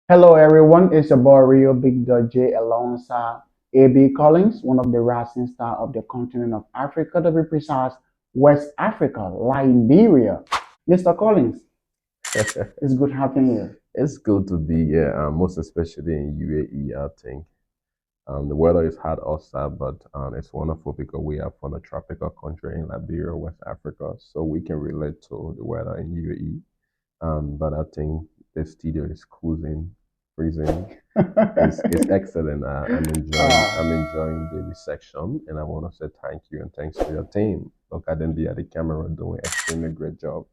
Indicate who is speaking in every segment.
Speaker 1: Hello everyone, it's your boy Rio Big Dog J alongside A.B Collins, one of the rising stars of the continent of Africa, to be precise, West Africa, Liberia. Mr. Collins, it's good having you.
Speaker 2: It's good to be here, most especially in UAE. I think the weather is hot outside, but it's wonderful because we are from a tropical country in Liberia, West Africa, so we can relate to the weather in UAE. But I think the studio is cruising, freezing. It's excellent. I'm
Speaker 1: Uh,
Speaker 2: enjoying the reception, and I want to say thank you and thanks to your team. Look at them there at the camera doing extremely great job.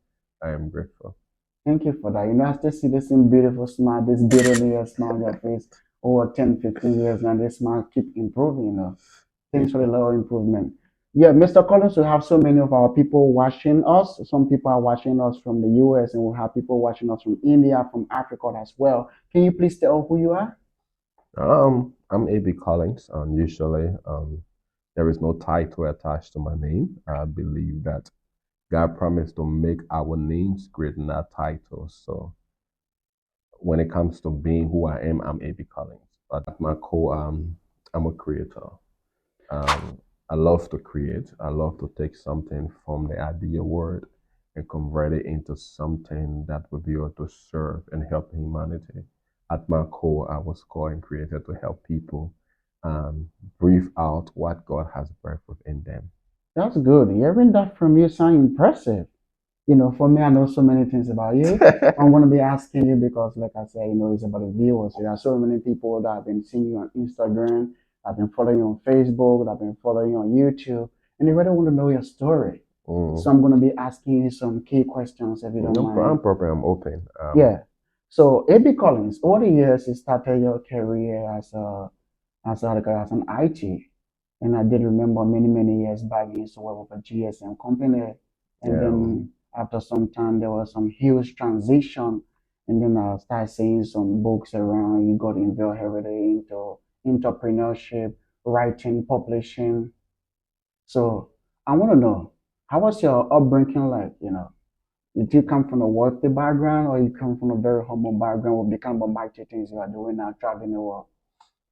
Speaker 2: I am grateful.
Speaker 1: Thank you for that. I still see the same beautiful smile, this beautiful smile on your face over 10, 15 years now. This smile keep improving. Thanks for the little improvement. Yeah, Mr. Collins, we have so many of our people watching us. Some people are watching us from the US, and we have people watching us from India, from Africa as well. Can you please tell who you are?
Speaker 2: I'm A.B Collins, and usually there is no title attached to my name. I believe that God promised to make our names great, not titles. So when it comes to being who I am, I'm A.B Collins. But at my core, I'm a creator. I love to create. I love to take something from the idea word and convert it into something that will be able to serve and help humanity. At my core, I was called and created to help people breathe out what God has breathed within them.
Speaker 1: That's good. Hearing that from you sound impressive. For me, I know so many things about you. I'm going to be asking you because, like I said, it's about the viewers. There are so many people that have been seeing you on Instagram, have been following you on Facebook, that have been following you on YouTube, and they really want to know your story. So
Speaker 2: Mm.
Speaker 1: I'm going to be asking you some key questions if you don't
Speaker 2: No
Speaker 1: mind.
Speaker 2: problem. I'm open.
Speaker 1: Yeah. So, A.B. Collins, over the years, you started your career as an IT, and I did remember many many years back you used to work with a GSM company, and
Speaker 2: Yeah.
Speaker 1: then after some time there was some huge transition, and then I started seeing some books around. You got involved heavily into entrepreneurship, writing, publishing. So I want to know, how was your upbringing like? Did you come from a wealthy background, or you come from a very humble background with the kind of mighty things you are doing now, traveling the world?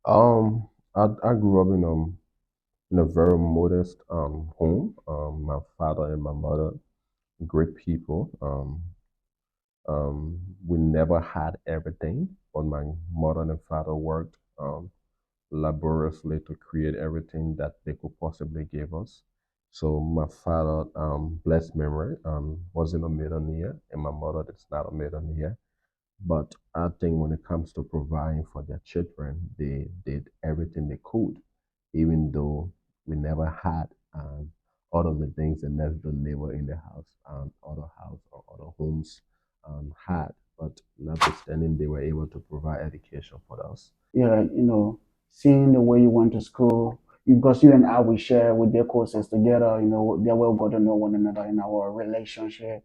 Speaker 2: I grew up in a very modest home. My father and my mother, great people. We never had everything, but my mother and father worked laboriously to create everything that they could possibly give us. So my father, blessed memory, wasn't a millionaire, and my mother is not a millionaire. But I think when it comes to providing for their children, they did everything they could, even though we never had all of the things the next door neighbor in the house, other house or other homes had. But notwithstanding, they were able to provide education for us.
Speaker 1: Yeah, seeing the way you went to school, because you and I we share with their courses together, they well got to know one another in our relationship,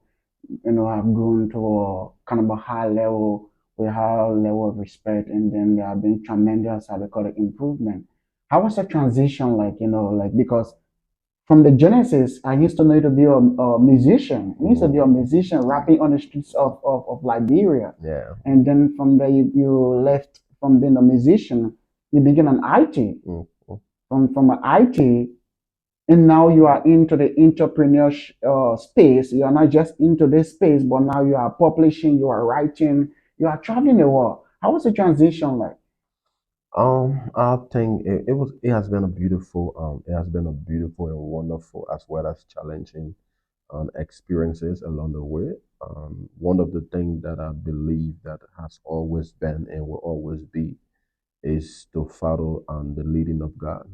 Speaker 1: have grown to a kind of a high level with high level of respect, and then there have been tremendous, how they call it, improvement. How was the transition like, like because from the Genesis, I used to know to be a musician. I used to be a
Speaker 2: Mm,
Speaker 1: musician rapping on the streets of Liberia.
Speaker 2: yeah.
Speaker 1: And then from there, you left from being a musician, you begin an IT.
Speaker 2: Mm, mm.
Speaker 1: From an IT, and now you are into the entrepreneurship space. You are not just into this space, but now you are publishing, you are writing, you are traveling the world. How was the transition like?
Speaker 2: I think it has been a beautiful it has been a beautiful and wonderful as well as challenging experiences along the way. One of the things that I believe that has always been and will always be is to follow the leading of God.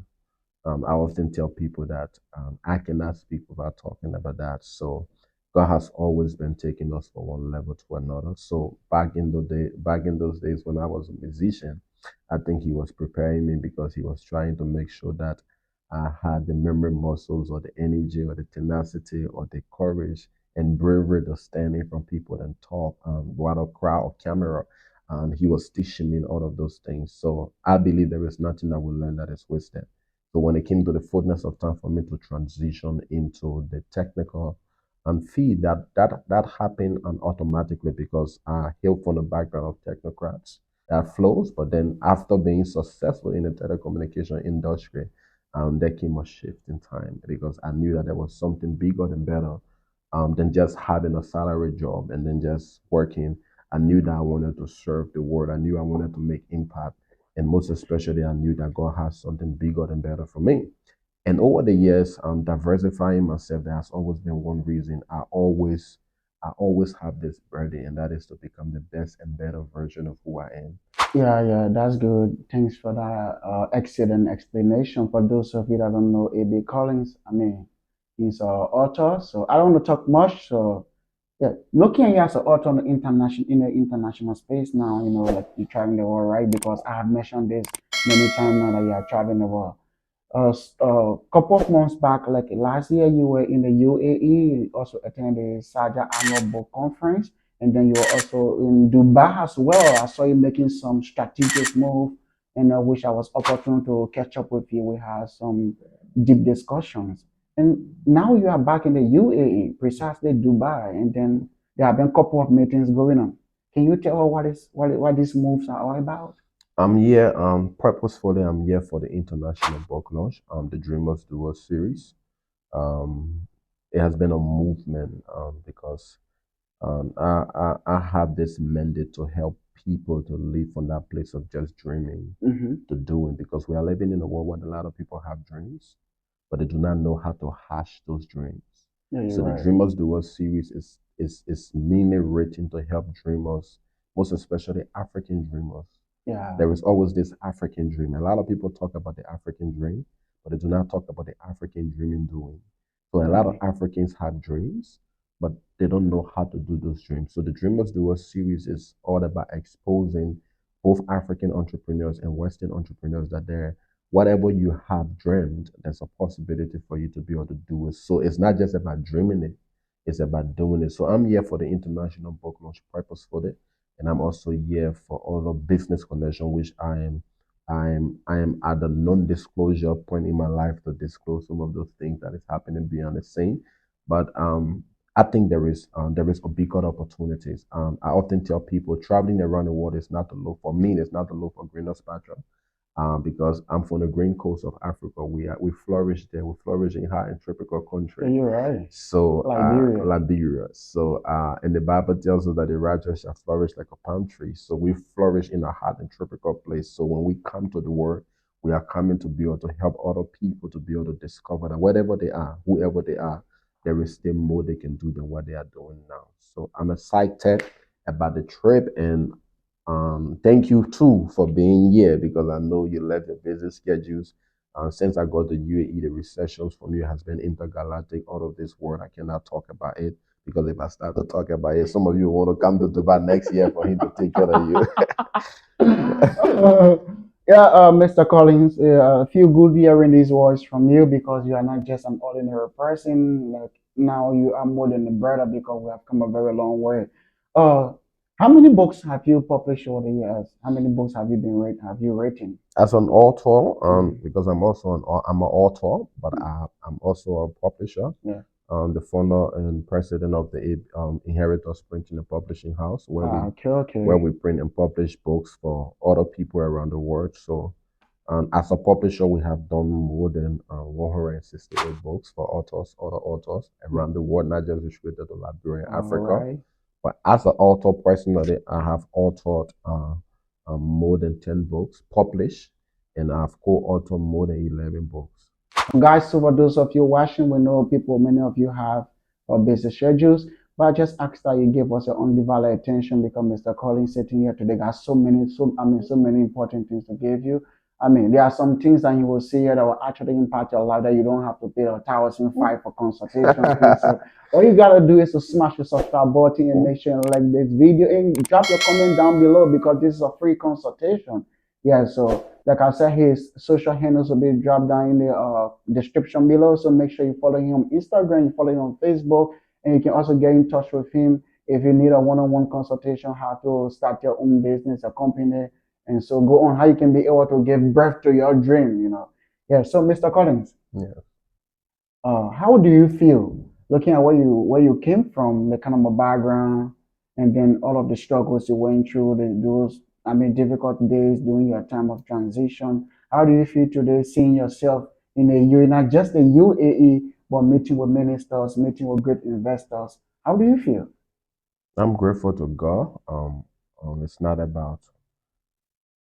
Speaker 2: I often tell people that I cannot speak without talking about that. So God has always been taking us from one level to another. So back in those days when I was a musician, I think He was preparing me because He was trying to make sure that I had the memory muscles or the energy or the tenacity or the courage and bravery to stand in front of people and talk without a crowd or camera. And He was teaching me all of those things. So I believe there is nothing I will learn that is wasted. So when it came to the fullness of time for me to transition into the technical and feed, that happened automatically because I hail from the background of technocrats. that flows. But then after being successful in the telecommunication industry, there came a shift in time because I knew that there was something bigger and better than just having a salary job and then just working. I knew that I wanted to serve the world. I knew I wanted to make impact. And most especially, I knew that God has something bigger and better for me. And over the years, diversifying myself, that has always been one reason. I always have this burden, and that is to become the best and better version of who I am.
Speaker 1: Yeah, yeah, that's good. Thanks for that excellent explanation. For those of you that don't know A.B Collins, I mean, he's an author. So I don't want to talk much. So yeah, looking at you as an author on the international in the international space now, like you're traveling the world, right? Because I have mentioned this many times now that you are traveling the world. A couple of months back, like last year, you were in the UAE, also attended the Saja Annual Book Conference, and then you were also in Dubai as well. I saw you making some strategic move, and I wish I was opportune to catch up with you. We had some deep discussions, and now you are back in the UAE, precisely Dubai, and then there have been a couple of meetings going on. Can you tell what these moves are all about?
Speaker 2: I'm here, purposefully. I'm here for the international book launch, the Dreamers Duo series. Um, it has been a movement, because I have this mandate to help people to live from that place of just dreaming
Speaker 1: Mm-hmm.
Speaker 2: to doing, because we are living in a world where a lot of people have dreams, but they do not know how to hash those dreams.
Speaker 1: Yeah, you're
Speaker 2: So the
Speaker 1: right.
Speaker 2: Dreamers Do Us series is mainly written to help dreamers, most especially African dreamers.
Speaker 1: Yeah.
Speaker 2: There is always this African dream. A lot of people talk about the African dream, but they do not talk about the African dream in doing. So a lot of
Speaker 1: Okay.
Speaker 2: Africans have dreams, but they don't know how to do those dreams. So the Dreamers Do Us series is all about exposing both African entrepreneurs and Western entrepreneurs that there, whatever you have dreamed, there's a possibility for you to be able to do it. So it's not just about dreaming it, it's about doing it. So I'm here for the international book launch purposefully, and I'm also here for all the business connection, which I am at the non-disclosure point in my life to disclose some of those things that is happening behind the scene. But I think there is a bigger opportunities. I often tell people traveling around the world is not to look for me. It's not to look for greener pasture, because I'm from the green coast of Africa. We flourish there. We flourish in hot and tropical
Speaker 1: Yeah,
Speaker 2: country.
Speaker 1: you're right.
Speaker 2: So
Speaker 1: Liberia.
Speaker 2: Liberia. So and the Bible tells us that the righteous shall flourish like a palm tree. So we flourish in a hot and tropical place. So when we come to the world, we are coming to be able to help other people to be able to discover that whatever they are, whoever they are, there is still more they can do than what they are doing now. So I'm excited about the trip, and thank you too for being here, because I know you left your busy schedules. Since I got the UAE, the recessions from you has been intergalactic. Out of this world, I cannot talk about it, because if I start to talk about it, some of you want to come to Dubai next year for him to take care of you.
Speaker 1: Uh, yeah, Mr. Collins, feel good hearing these words from you because you are not just an ordinary person. Like now, you are more than a brother because we have come a very long way. Uh, how many books have you published over the years? How many books have you have you written?
Speaker 2: As an author,
Speaker 1: Mhm.
Speaker 2: because I'm an author, but I'm also a publisher.
Speaker 1: Yeah.
Speaker 2: The founder and president of the Inheritors Printing and Publishing House, where we
Speaker 1: Okay,
Speaker 2: where
Speaker 1: okay.
Speaker 2: we print and publish books for other people around the world. So, as a publisher, we have done more than 168 books for other authors around the world, not just restricted to Liberia and
Speaker 1: All
Speaker 2: Africa.
Speaker 1: right.
Speaker 2: But as an author, personally, I have authored more than 10 books published, and I've co-authored more than 11 books.
Speaker 1: Guys, so for those of you watching, we know people, many of you have busy schedules, but I just ask that you give us your undivided attention because Mr. Collins sitting here today got so many important things to give you. I mean, there are some things that you will see here that will actually impact your life that you don't have to pay a thousand five for consultation fee. So all you gotta do is to smash the subscribe button and make sure you like this video and drop your comment down below because this is a free consultation. Yeah, so like I said, his social handles will be dropped down in the description below. So make sure you follow him on Instagram, you follow him on Facebook, and you can also get in touch with him if you need a one-on-one consultation, how to start your own business, a company, and so go on how you can be able to give birth to your dream. Yeah. So Mr. Collins,
Speaker 2: Yeah.
Speaker 1: how do you feel looking at where you came from, the kind of a background, and then all of the struggles you went through, those difficult days during your time of transition? How do you feel today seeing yourself in a UAE, not just a UAE, but meeting with ministers, meeting with great investors? How do you feel?
Speaker 2: I'm grateful to God. It's not about,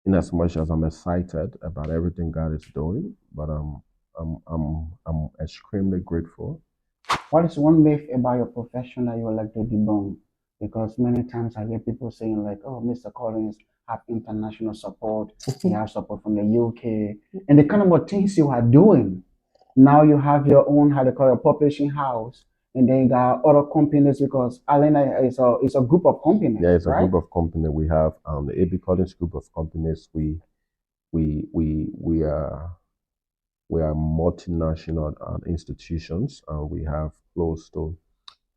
Speaker 2: in as much as I'm excited about everything God is doing, but I'm extremely grateful.
Speaker 1: What is one myth about your profession that you would like to debunk? Because many times I hear people saying like, "Oh, Mr. Collins have international support. He has support from the UK, and the kind of things you are doing. Now you have your own, how they call it, a publishing house, and then you got other companies because Alena is a group of
Speaker 2: Yeah,
Speaker 1: companies,
Speaker 2: it's a
Speaker 1: right?
Speaker 2: group of company. We have the A.B Collins group of companies. We are multinational institutions. We have close to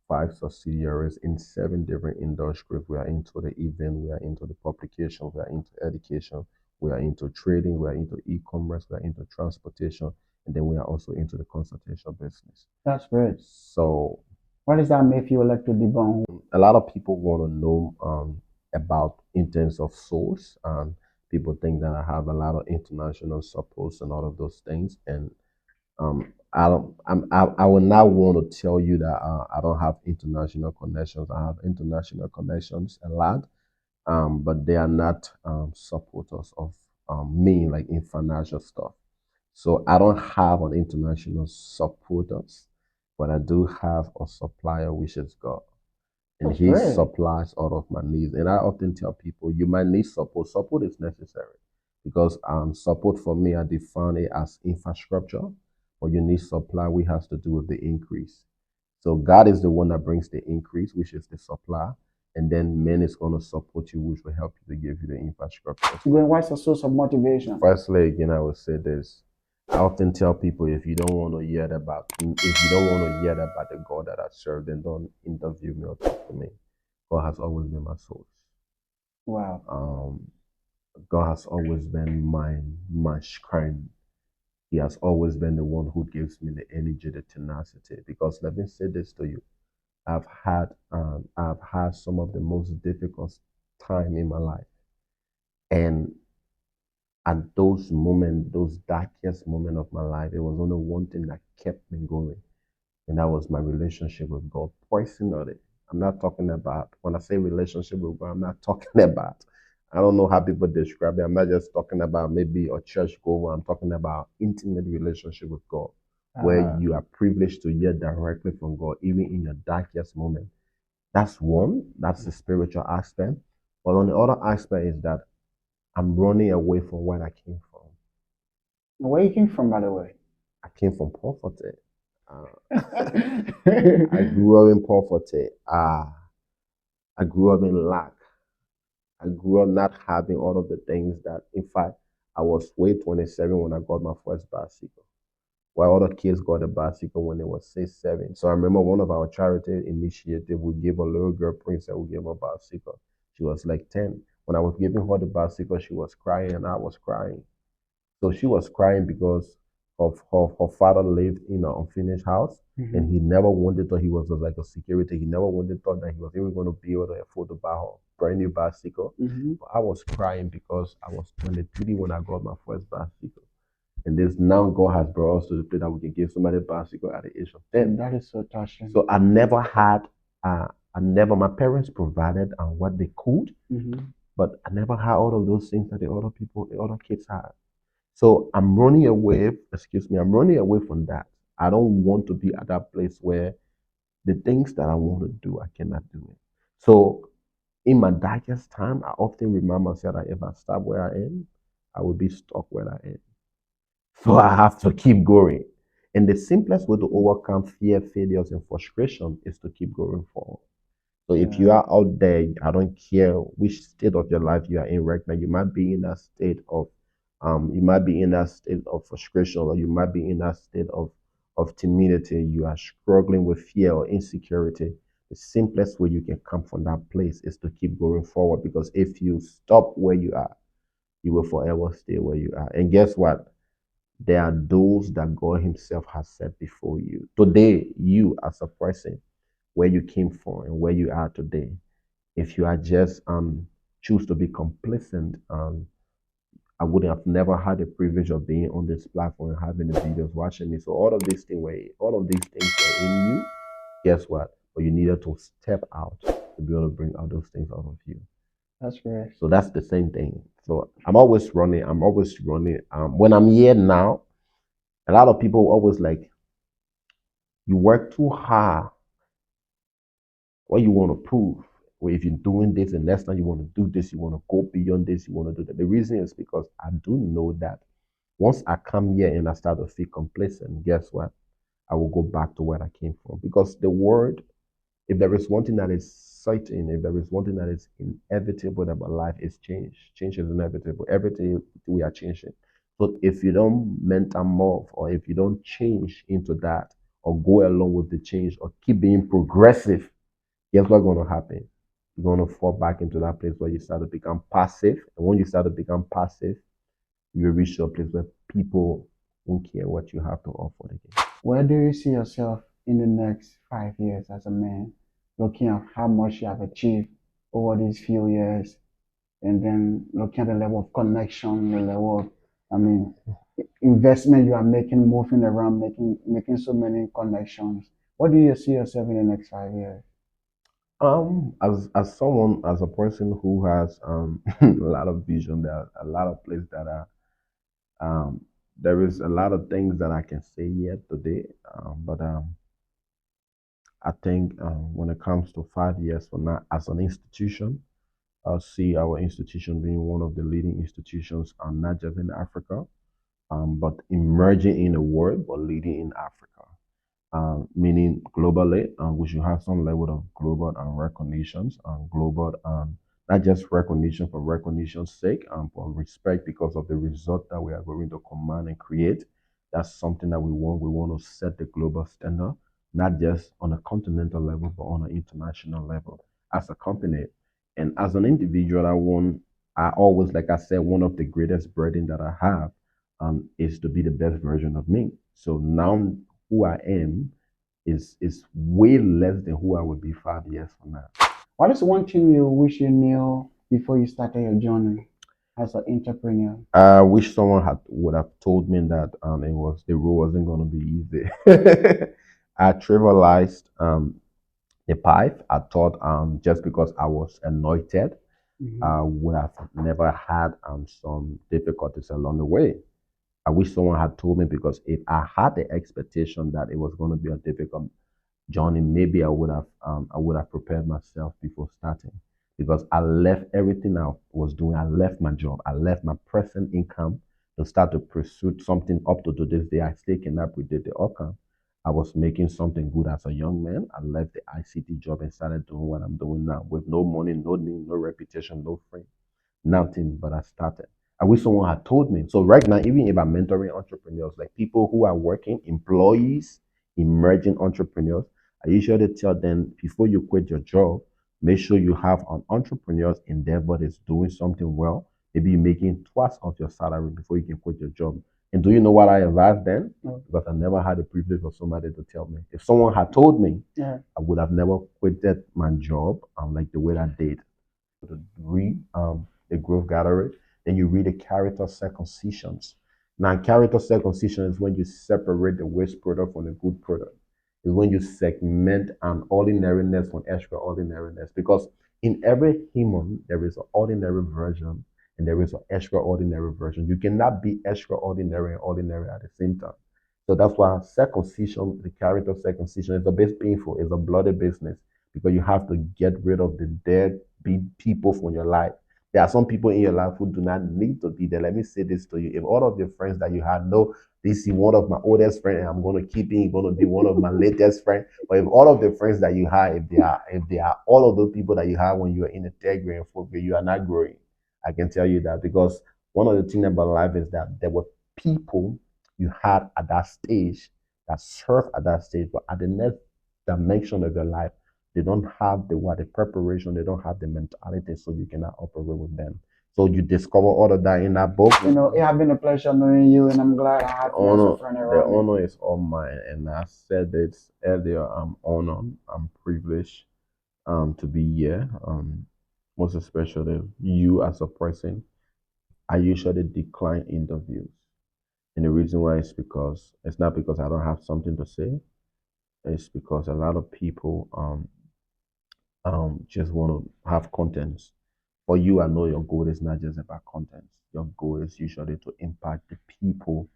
Speaker 2: five subsidiaries in seven different industries. We are into the event, we are into the publication, we are into education, we are into trading, we are into e-commerce, we are into transportation, and then we are also into the consultation business.
Speaker 1: That's great.
Speaker 2: So
Speaker 1: What is that myth you would like to debunk?
Speaker 2: a lot of people want to know about in terms of source. People think that I have a lot of international supports and all of those things, and I don't. I will not want to tell you that I don't have international connections. I have international connections a lot, but they are not supporters of me, like in financial stuff. So I don't have an international supporters, but I do have a supplier, which is God, and
Speaker 1: That's
Speaker 2: He
Speaker 1: great.
Speaker 2: supplies all of my needs. And I often tell people, you might need support. Support is necessary because support for me, I define it as infrastructure, but you need supply, which has to do with the increase. So God is the one that brings the increase, which is the supply, and then man is going to support you, which will help you to give you the infrastructure.
Speaker 1: Then what's the source of motivation?
Speaker 2: Firstly, again, I would say this. I often tell people if you don't want to hear about the God that I serve, then don't interview me or talk to me. God has always been my source.
Speaker 1: Wow.
Speaker 2: Um, God has always been my strength. He has always been the one who gives me the energy, the tenacity. Because let me say this to you, I've had some of the most difficult time in my life, and at those moments, those darkest moments of my life, it was only one thing that kept me going, and that was my relationship with God. Personally, I'm not talking about, when I say relationship with God, I'm not talking about, I don't know how people describe it. I'm not just talking about maybe a church goer. I'm talking about intimate relationship with God, where
Speaker 1: Uh,
Speaker 2: you are privileged to hear directly from God, even in your darkest moment. That's one. That's the spiritual aspect. But on the other aspect is that I'm running away from where I came from.
Speaker 1: where you came from, by the way?
Speaker 2: I came from poverty. I grew up in poverty. I grew up in lack. I grew up not having all of the things that, in fact, I was way 27 when I got my first bicycle, while other kids got a bicycle when they were 6, 7. So I remember one of our charity initiative, we gave a little girl princess, we gave her a bicycle. She was like 10. When I was giving her the bicycle, she was crying and I was crying. So she was crying because of her father lived in an unfinished house, and
Speaker 1: Mhm.
Speaker 2: he never wanted her. He was like a security. He never wanted her that he was even going to be able to afford to buy her brand new bicycle.
Speaker 1: Mhm.
Speaker 2: But I was crying because I was 23 when I got my first bicycle. And this now God has brought us to the place that we can give somebody a bicycle at the age of 10.
Speaker 1: That is so touching.
Speaker 2: So my parents provided what they could,
Speaker 1: Mhm.
Speaker 2: but I never had all of those things that the other kids had. So I'm running away, I'm running away from that. I don't want to be at that place where the things that I want to do, I cannot do it. So in my darkest time, I often remind myself that if I stop where I am, I will be stuck where I am. So I have to keep going. And the simplest way to overcome fear, failures, and frustration is to keep going forward. So if you
Speaker 1: Yeah.
Speaker 2: are out there, I don't care which state of your life you are in right now, you might be in that state of frustration, or you might be in that state of timidity, you are struggling with fear or insecurity. The simplest way you can come from that place is to keep going forward, because if you stop where you are, you will forever stay where you are. And guess what? There are those that God Himself has set before you. Today, you as a person, where you came from and where you are today, if you are just choose to be complacent, I would have never had the privilege of being on this platform, having the videos, watching me. So all of these things were in you. Guess what? But you needed to step out to be able to bring out those things out of you.
Speaker 1: That's great.
Speaker 2: So that's the same thing. So I'm always running. I'm always running. When I'm here now, a lot of people always like, you work too hard. What you want to prove? Or if you're doing this, and next time you want to do this, you want to go beyond this, you want to do that. The reason is because I do know that once I come here and I start to feel complacent, guess what? I will go back to where I came from. Because the word, if there is one thing that is certain, if there is one thing that is inevitable about life, is change. Change is inevitable. Everything we are changing. So if you don't metamorph, or if you don't change into that, or go along with the change, or keep being progressive, guess what's going to happen? You're going to fall back into that place where you start to become passive. And when you start to become passive, you reach a place where people won't care what you have to offer again.
Speaker 1: Where do you see yourself in the next 5 years as a man, looking at how much you have achieved over these few years, and then looking at the level of connection, the level of, I mean, investment you are making, moving around, making so many connections. What do you see yourself in the next 5 years?
Speaker 2: As someone, as a person who has a lot of vision, there are a lot of places that are there is a lot of things that I can say yet today, but I think when it comes to 5 years from now, as an institution, I see our institution being one of the leading institutions, not just in Africa, but emerging in the world, but leading in Africa. Meaning globally, we should have some level of global recognitions, global, not just recognition for recognition's sake, but respect because of the result that we are going to command and create. That's something that we want. We want to set the global standard, not just on a continental level, but on an international level as a company. And as an individual, I always, like I said, one of the greatest burden that I have is to be the best version of me. So now who I am is way less than who I would be 5 years from now.
Speaker 1: What is one thing you wish you knew before you started your journey as an entrepreneur?
Speaker 2: I wish someone would have told me that the road wasn't going to be easy. I trivialized the path. I thought just because I was anointed, I would have never had some difficulties along the way. I wish someone had told me, because if I had the expectation that it was going to be a difficult journey, maybe I would have prepared myself before starting, because I left everything I was doing. I left my job. I left my present income to start to pursue something. Up to this day, I still cannot predict the outcome. I was making something good as a young man. I left the ICT job and started doing what I'm doing now with no money, no name, no reputation, no friend, nothing, but I started. I wish someone had told me. So right now, even if I'm mentoring entrepreneurs, like people who are working, employees, emerging entrepreneurs, I usually tell them, before you quit your job, make sure you have an entrepreneur's endeavor that's doing something well. Maybe you're making twice of your salary before you can quit your job. And do you know what I advise them?
Speaker 1: No.
Speaker 2: Because I never had the privilege of somebody to tell me. If someone had told me,
Speaker 1: Yeah.
Speaker 2: I would have never quitted my job like the way I did. To read the growth gallery, then you read the character circumcisions. Now, character circumcision is when you separate the waste product from the good product. Is when you segment an ordinariness from extraordinariness. Because in every human, there is an ordinary version and there is an extraordinary version. You cannot be extraordinary and ordinary at the same time. So that's why circumcision, the character circumcision, is a bit painful. It's a bloody business because you have to get rid of the dead people from your life. There are some people in your life who do not need to be there. Let me say this to you. If all of your friends that you had know this is one of my oldest friends and I'm going to keep him, going to be one of my latest friends, or if all of the friends that you have, if they are all of those people that you have when you are in the third grade and fourth grade, you are not growing. I can tell you that, because one of the things about life is that there were people you had at that stage that served at that stage, but at the next dimension of your life, they don't have the preparation, they don't have the mentality, so you cannot operate with them. So you discover all of that in that book.
Speaker 1: It has been a pleasure knowing you, and I'm glad I
Speaker 2: The
Speaker 1: had you as a
Speaker 2: honor,
Speaker 1: friend
Speaker 2: the
Speaker 1: around me.
Speaker 2: honor is all mine, and I said it earlier. I'm honored, I'm privileged, to be here. most especially you as a person, I usually decline interviews. And the reason why is because it's not because I don't have something to say. It's because a lot of people just want to have contents. For you, I know your goal is not just about contents. Your goal is usually to impact the people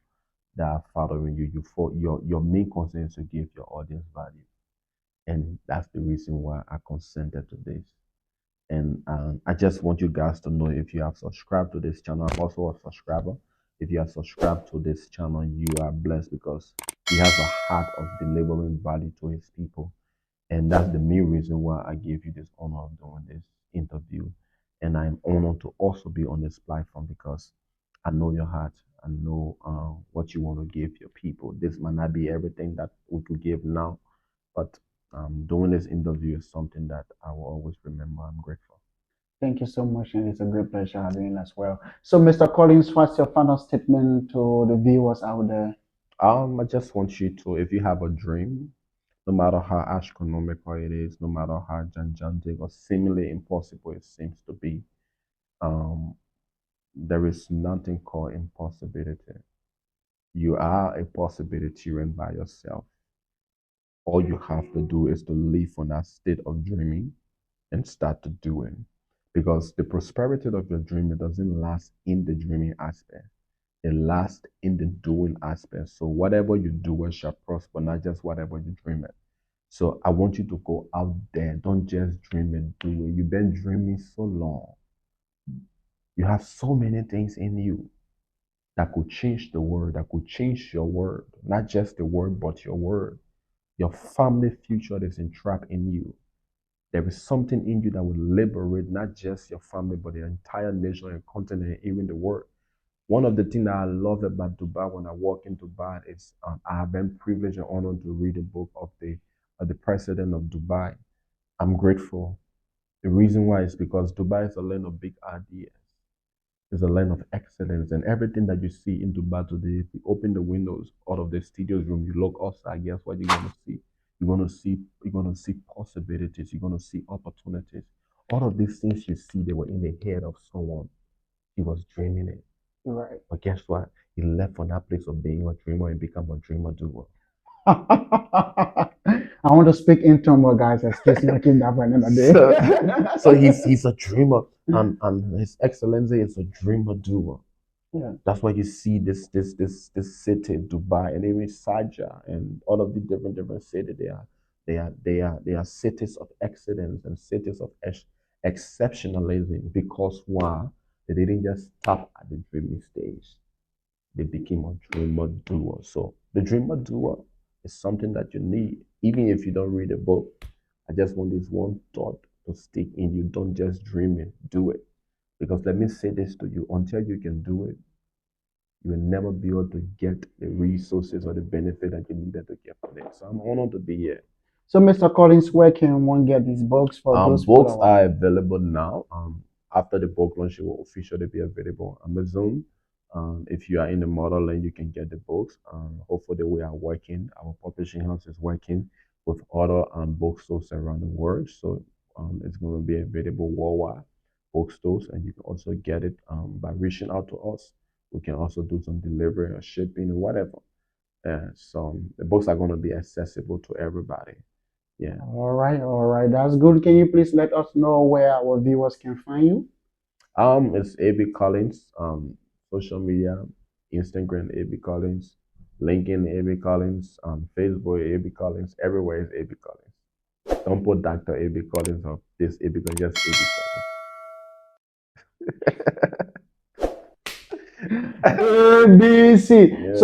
Speaker 2: that are following you. Your main concern is to give your audience value. And that's the reason why I consented to this. And I just want you guys to know, if you have subscribed to this channel, I'm also a subscriber. If you have subscribed to this channel, you are blessed because he has a heart of delivering value to his people. And that's the main reason why I gave you this honor of doing this interview. And I'm honored to also be on this platform because I know your heart. I know what you want to give your people. This might not be everything that we could give now, but doing this interview is something that I will always remember. I'm grateful.
Speaker 1: Thank you so much, and it's a great pleasure having you as well. So, Mr. Collins, what's your final statement to the viewers out there?
Speaker 2: I just want you to, if you have a dream, no matter how astronomical it is, no matter how gigantic or seemingly impossible it seems to be, um, there is nothing called impossibility. You are a possibility when by yourself. All you have to do is to live from that state of dreaming and start to doing. Because the prosperity of your dream, it doesn't last in the dreaming aspect. It lasts in the doing aspect. So whatever you do, it shall prosper, not just whatever you dream it. So I want you to go out there. Don't just dream it, do it. You've been dreaming so long. You have so many things in you that could change the world, that could change your world. Not just the world, but your world. Your family future is entrapped in you. There is something in you that will liberate not just your family, but the entire nation and continent, even the world. One of the things that I love about Dubai when I walk into Dubai is I have been privileged and honored to read a book of the president of Dubai. I'm grateful. The reason why is because Dubai is a land of big ideas. It's a land of excellence, and everything that you see in Dubai today, if you open the windows out of the studio's room, you look outside, guess what you're gonna see? You're gonna see possibilities, you're gonna see opportunities. All of these things you see, they were in the head of someone. He was dreaming it.
Speaker 1: Right.
Speaker 2: But guess what? He left from that place of being a dreamer and become a dreamer doer.
Speaker 1: I want to speak in tongue, guys. Excuse me, I keep that for another
Speaker 2: So, so
Speaker 1: day.
Speaker 2: he's a dreamer, and His Excellency is a dreamer doer.
Speaker 1: Yeah,
Speaker 2: That's why you see this city, Dubai, and even Sharjah, and all of the different cities. They are cities of excellence and cities of exceptionalism. Because why? They didn't just stop at the dreaming stage. They became a dreamer doer. So the dreamer doer is something that you need, even if you don't read a book. I just want this one thought to stick in you. Don't just dream it, do it. Because let me say this to you: until you can do it, you will never be able to get the resources or the benefit that you needed to get from it. So I'm honored to be here.
Speaker 1: so, Mr. Collins, where can one get these books for those people
Speaker 2: Books
Speaker 1: that want?
Speaker 2: are available now. After the book launch, it will officially be available on Amazon. If you are in the motherland, you can get the books. Hopefully, we are working. Our publishing house is working with other bookstores around the world. So it's going to be available worldwide bookstores, and you can also get it by reaching out to us. We can also do some delivery or shipping or whatever. So the books are going to be accessible to everybody. Yeah.
Speaker 1: All right, that's good. Can you please let us know where our viewers can find you?
Speaker 2: It's A.B Collins. Social media, Instagram A.B Collins, LinkedIn A.B Collins, Facebook A.B Collins. Everywhere is A.B Collins. Don't put Doctor A.B Collins or this A.B Collins, just A.B Collins.
Speaker 1: ABC.
Speaker 2: Yeah.
Speaker 1: So